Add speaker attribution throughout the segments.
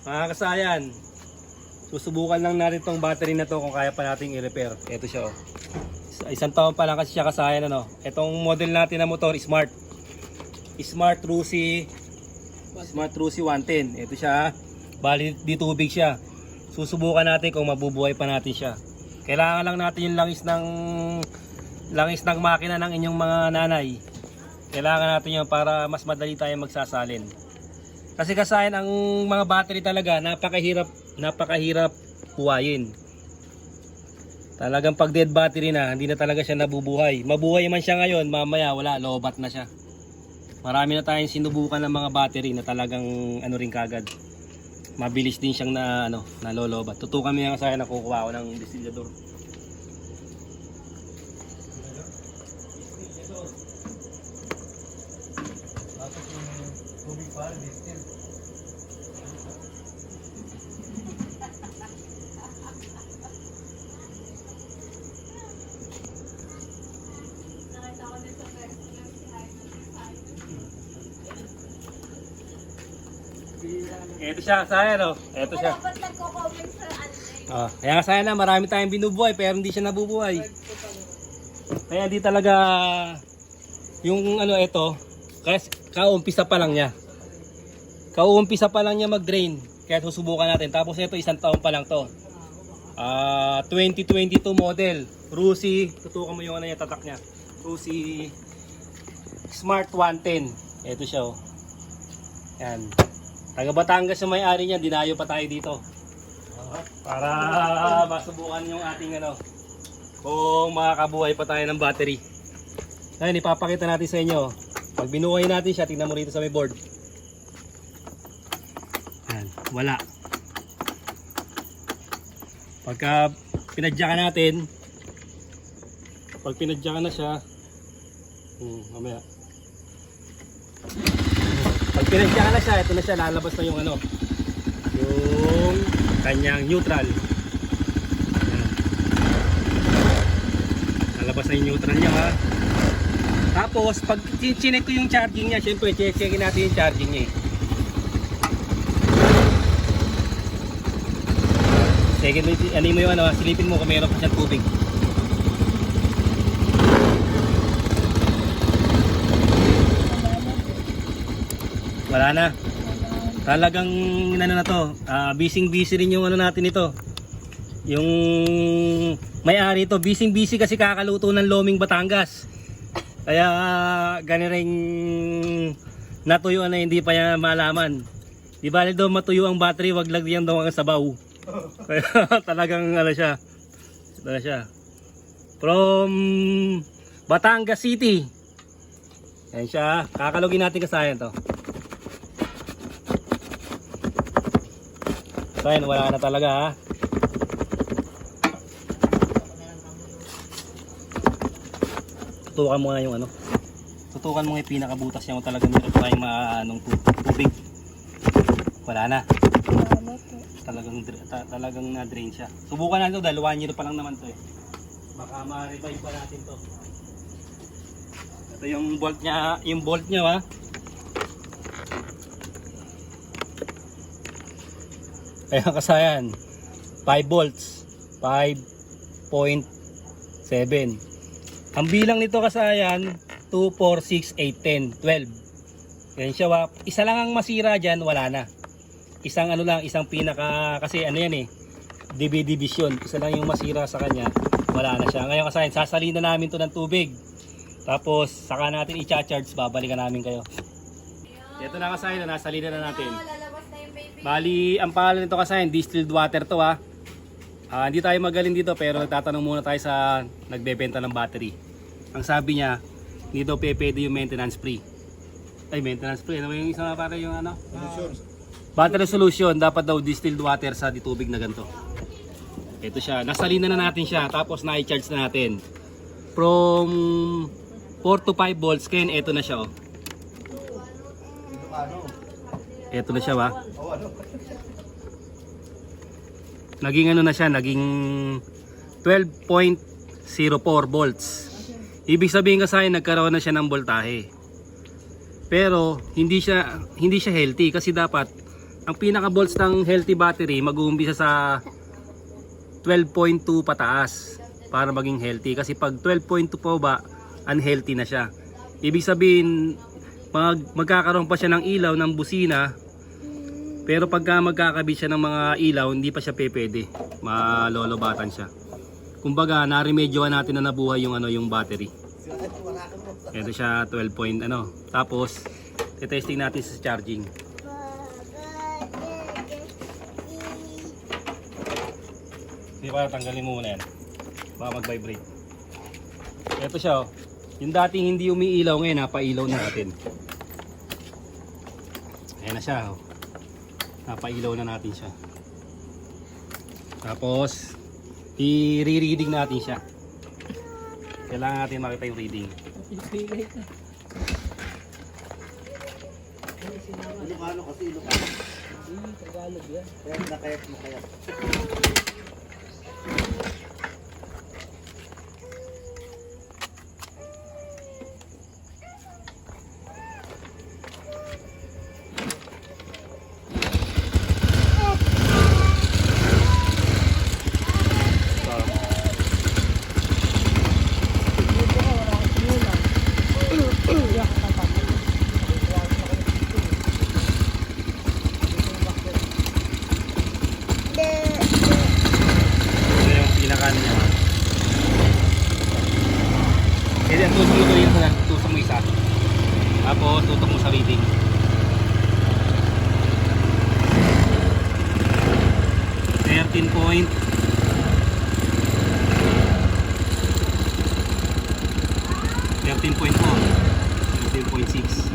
Speaker 1: Mga kasayan, susubukan lang natin tong battery na to kung kaya pa nating i-repair. Ito siya oh. Isang taon pa lang kasi siya kasayan ano. Itong model natin na motor, Smart Rusi 110. Ito siya. Bali di tubig siya. Susubukan natin kung mabubuhay pa natin siya. Kailangan lang natin yung langis ng makina ng inyong mga nanay. Kailangan natin yun para mas madali tayong magsasalin. Kasi kasayan ang mga battery talaga napakahirap huwayin. Talagang pag dead battery na, hindi na talaga siya nabubuhay. Mabuhay man siya ngayon, mamaya wala, lobat na siya. Marami na tayong sinubukan ng mga battery na talagang ano rin kagad. Mabilis din siyang nalolobat. Tutukan mo yan kasayan, nakukuha ko ng distillador. Ito siya, kasayan oh. Ito siya.
Speaker 2: Dapat nagko-comment sa ano.
Speaker 1: Kaya kasayan na, marami tayong binubuhay pero hindi siya nabubuhay. Kaya di talaga yung ano ito, kasi kauumpisa pa lang niya. Kauumpisa pa lang niya mag-drain. Kaya susubukan natin. Tapos ito, isang taon pa lang to. 2022 model. Rusi, tutukan mo yung ano niya, tatak niya. Rusi Smart 110. Ito siya oh. Yan. Taga Batangas yung may-ari niya, dinayo pa tayo dito. Para masubukan yung ating ano, kung makakabuhay pa tayo ng battery. Ngayon, ipapakita natin sa inyo. Pag binuhay natin siya, tingnan mo rito sa may board. Yan, wala. Pagka pinadyakan natin, pag pinadyakan na siya, mamaya. Pag pinadyakan na siya, ito na siya, lalabas na yung ano, yung kanyang neutral. Yan. Lalabas na yung neutral niya ha. Tapos, pag chinek ko yung charging niya, syempre, checkin natin yung charging niya eh. Checkin mo, ano mo yung ano, silipin mo kung meron pa siyang tubig. Wala na. Talagang ano na to, busy rin yung ano natin ito. Yung may-ari ito, busy kasi kakaluto ng Loming Batangas. Kaya ganiring natuyuan na hindi pa niya malaman. Di bali daw matuyo ang battery, wag lagyan daw ang sabaw. Kaya talagang ano siya. Talaga siya. From Batangas City. Yan siya, kakalugin natin kasayan to. Kasayan, wala na talaga ha. Tutukan mo na yung ano. Tutukan mo yung pinakabutas niya kung talagang meron tayong maanong tubig. Wala na. Talagang na-drain siya. Subukan natin ito dahil 1 year pa lang naman to eh. Baka ma-revive pa natin to. Ito yung bolt niya ha. Kaya kasayan 5 volts 5.7. Ang bilang nito kasayan 2, 4, 6, 8, 10, 12. Yan siya wa. Isa lang ang masira dyan, wala na. Isang ano lang, isang pinaka, kasi ano yan eh, division. Isa lang yung masira sa kanya, wala na siya. Ngayon kasayan, sasalin na namin to ng tubig. Tapos saka natin i-charge, babalikan namin kayo. Ito na kasayan, nasalin na natin.
Speaker 2: Lalabas na yung baby.
Speaker 1: Bali, ang pangalan nito kasayan, distilled water to ha. Hindi tayo magaling dito pero nagtatanong muna tayo sa nagbebenta ng battery. Ang sabi niya, hindi daw pwede yung maintenance free. Ay, maintenance free. Ano yung isa para yung ano? Battery solution. Dapat daw distilled water sa ditubig na ganito. Ito siya. Nasalina na natin siya. Tapos na-charge na natin. From 4 to 5 volts. Kaya ito na siya oh. Ito na siya ba? Naging ano na siya, naging 12.04 volts. Ibig sabihin kasi nagkaroon na siya ng voltahe. Pero hindi siya healthy kasi dapat ang pinaka volts ng healthy battery mag-uumpisa sa 12.2 pataas para maging healthy. Kasi pag 12.2 po ba, unhealthy na siya. Ibig sabihin, magkakaroon pa siya ng ilaw ng busina, pero pagka magkakabit siya ng mga ilaw, hindi pa siya pwede. Malolobatan siya. Kumbaga, naremedyohan natin na nabuhay yung yung battery. Ito siya 12 point Tapos, i-testing natin sa charging. Hindi pa, tanggalin mo muna yan. Baka mag-vibrate. Ito siya, yung dating hindi umiilaw ngayon, napailaw na natin. Ayan na siya, napailaw na natin siya. Tapos, i-reading natin siya. Kailangan natin makita yung reading.
Speaker 3: Ilocano kasi, Ilocano. Tagalog yan. Kaya mo kaya.
Speaker 1: Ito yung pinakaano niya. Kasi ang tutok mo yun sa tutok mo isa. Tapos tutok mo sa reading. .13 13.6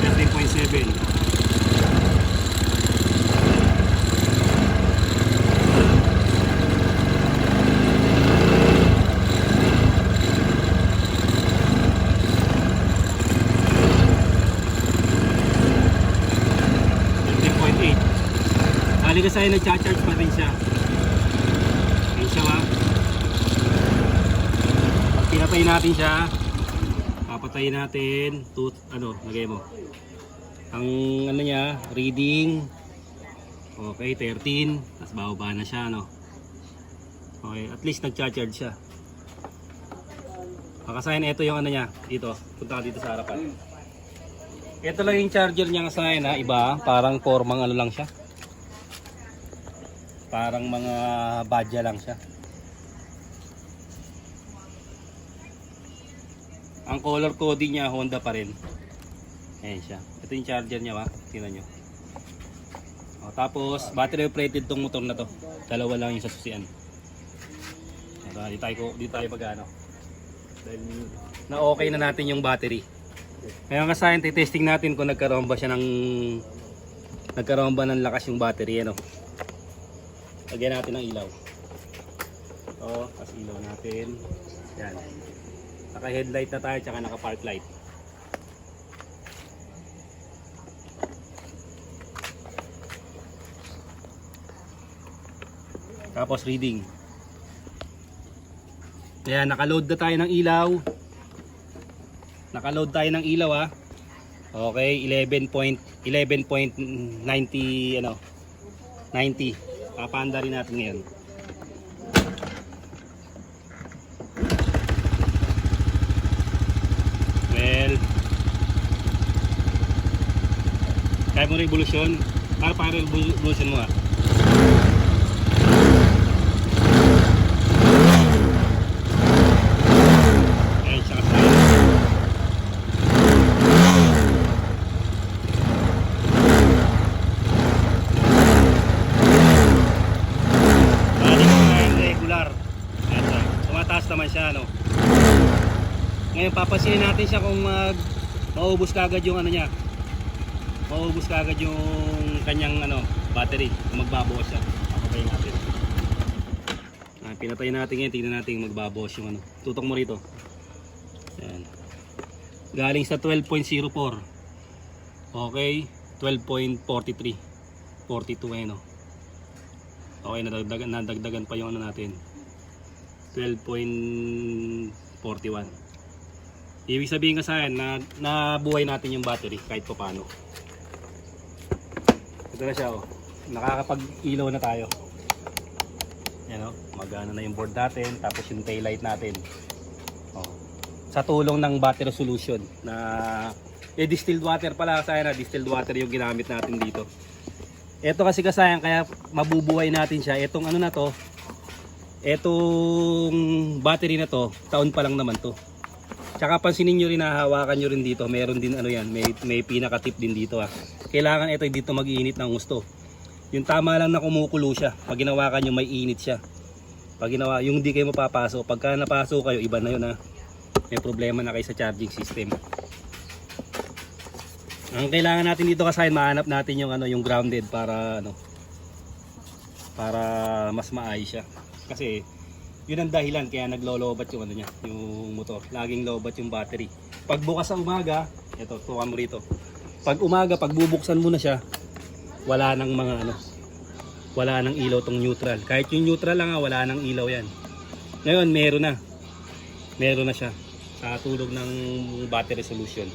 Speaker 1: 13.7 13.8. Bali kasi nag-charge pa rin siya. Ayun siya ba? Pag pinatay natin siya, papatayin natin lagay mo. Ang niya, reading. Okay, 13. Tapos bababa na siya, Okay, at least nag-charge siya. Makasayin, ito yung niya. Dito, punta ka dito sa harapan. Ito lang yung charger niya kasayin iba. Parang formang lang siya. Parang mga badya lang siya. Ang color coding niya Honda pa rin. Ayan siya. Ito yung charger niya ba? Tingnan nyo. Tapos battery operated tong motor na to. Dalawa lang yung sa susian. Di tayo pag-ano. Dahil na okay na natin yung battery. Ngayon kasi testing natin kung nagkaroon ba ng lakas yung battery Lagyan natin ng ilaw. Tapos ilaw natin. Yan. Naka-headlight na tayo tsaka naka-park light. Tapos reading. Ayan, naka-load na tayo ng ilaw. Naka-load tayo ng ilaw Okay, 11.90 90. Papaanda rin natin ngayon. Well, kaya mo revolution. Para revolution mo Ayan, siya kasi. Tumataas naman siya Ngayon papansinin natin siya kung maubos kagad yung niya. Maubos kagad yung kanyang battery. Kung magbabawas siya. Papatayin natin. Pinatayin natin ngayon, tingnan natin magbabawas yung Tutok mo rito. Ayan. Galing sa 12.04. Okay, 12.43. 42 ngayon Okay, nadagdagan pa yung natin. 12.4 41. Ibig sabihin ka sa akin na nabuhay natin yung battery kahit pa paano. Ito na siya oh. Nakakapag-ilaw na tayo. Yan oh, magana na yung board natin, tapos yung tail light natin. Oh. Sa tulong ng battery solution na distilled water pala sa akin na distilled water yung ginamit natin dito. Ito kasi kasayang kaya mabubuhay natin siya. Etong ano na to, etong battery na to, taon pa lang naman to. Tsaka pansinin nyo rin, hahawakan nyo rin dito, meron din ano yan, may pinaka-tip din dito ha. Kailangan ito dito mag-iinit ng gusto. Yung tama lang na kumukulo siya, pag ginawakan nyo may init siya. Pag ginawa, yung hindi kayo mapapasok, pagka napasok kayo, iba na yun ha. May problema na kayo sa charging system. Ang kailangan natin dito kasi mahanap natin yung ano, yung grounded para ano, para mas maayos siya. Kasi yun ang dahilan kaya naglo-lowbat yung ano niya, yung motor. Laging lowbat yung battery. Pag bukas sa umaga, ito, tukan mo rito. Pag umaga, pag bubuksan mo na siya, wala nang mga ano, wala nang ilaw tong neutral. Kahit yung neutral lang wala nang ilaw yan. Ngayon, meron na. Meron na siya sa tulong ng battery solution.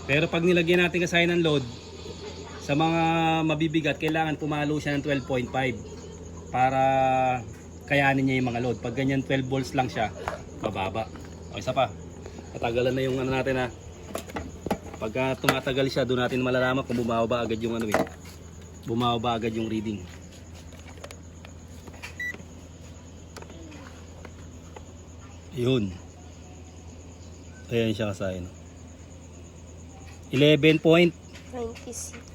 Speaker 1: Pero pag nilagyan natin kasaya ng load, sa mga mabibigat, kailangan pumalo siya ng 12.5 para kayanin niya yung mga load. Pag ganyan 12 volts lang siya, mababa. O isa pa, tatagalan na yung ano natin ha. Pagka tumatagal siya, doon natin malalaman kung bumababa agad yung ano eh. Bumababa agad yung reading. Yun. Ayan siya kasayin. 11.96.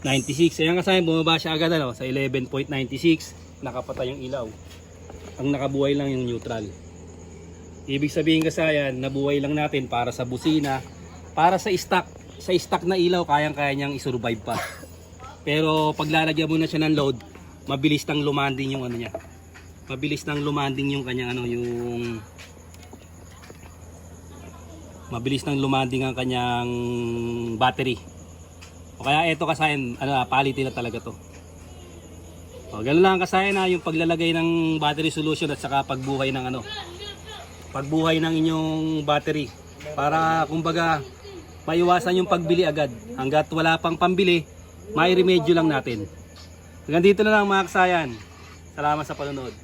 Speaker 2: 96.
Speaker 1: Ayan kasayin, bumaba siya agad ano, sa 11.96. Nakapatay yung ilaw. Ang nakabuhay lang yung neutral. Ibig sabihin kasayan, nabuhay lang natin para sa busina, para sa stock. Sa stock na ilaw, kayang-kaya niyang isurvive pa. Pero pag lalagyan mo na siya ng load, mabilis nang lumanding yung ano niya. Mabilis nang lumanding yung kanyang ano, yung mabilis nang lumanding ang kanyang battery. O kaya ito kasayan, ano, palitin na talaga to. O, ganun lang kasayan na yung paglalagay ng battery solution at saka pagbuhay ng ano, pagbuhay ng inyong battery para kumbaga maiwasan yung pagbili agad. Hanggat wala pang pambili, may remedyo lang natin. Hanggang dito na lang mga kasayan. Salamat sa panonood.